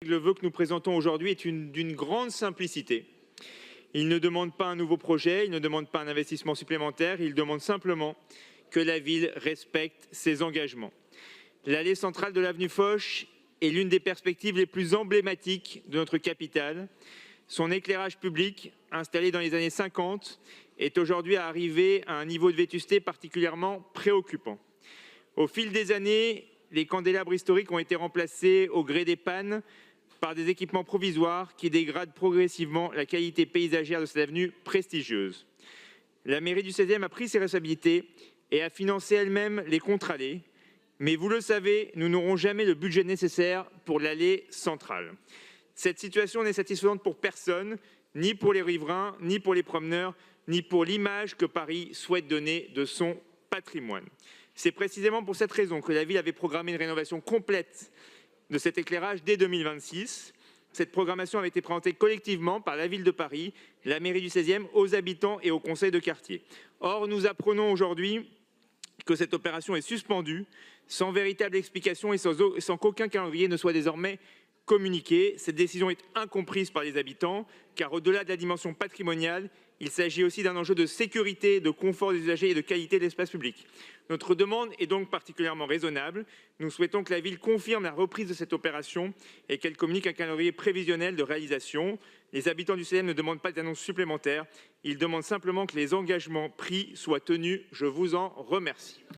le vœu que nous présentons aujourd'hui est d'une grande simplicité. Il ne demande pas un nouveau projet, il ne demande pas un investissement supplémentaire, il demande simplement que la ville respecte ses engagements. L'allée centrale de l'avenue Foch est l'une des perspectives les plus emblématiques de notre capitale. Son éclairage public, installé dans les années 50, est aujourd'hui arrivé à un niveau de vétusté particulièrement préoccupant. Au fil des années, les candélabres historiques ont été remplacés au gré des pannes par des équipements provisoires qui dégradent progressivement la qualité paysagère de cette avenue prestigieuse. La mairie du 16e a pris ses responsabilités et a financé elle-même les contre-allées. Mais vous le savez, nous n'aurons jamais le budget nécessaire pour l'allée centrale. Cette situation n'est satisfaisante pour personne, ni pour les riverains, ni pour les promeneurs, ni pour l'image que Paris souhaite donner de son patrimoine. C'est précisément pour cette raison que la ville avait programmé une rénovation complète de cet éclairage dès 2026. Cette programmation avait été présentée collectivement par la ville de Paris, la mairie du 16e, aux habitants et au conseil de quartier. Or, nous apprenons aujourd'hui que cette opération est suspendue, sans véritable explication et sans qu'aucun calendrier ne soit désormais communiqué. Cette décision est incomprise par les habitants, car au-delà de la dimension patrimoniale, il s'agit aussi d'un enjeu de sécurité, de confort des usagers et de qualité de l'espace public. Notre demande est donc particulièrement raisonnable. Nous souhaitons que la ville confirme la reprise de cette opération et qu'elle communique un calendrier prévisionnel de réalisation. Les habitants du 16e ne demandent pas d'annonce supplémentaire. Ils demandent simplement que les engagements pris soient tenus. Je vous en remercie.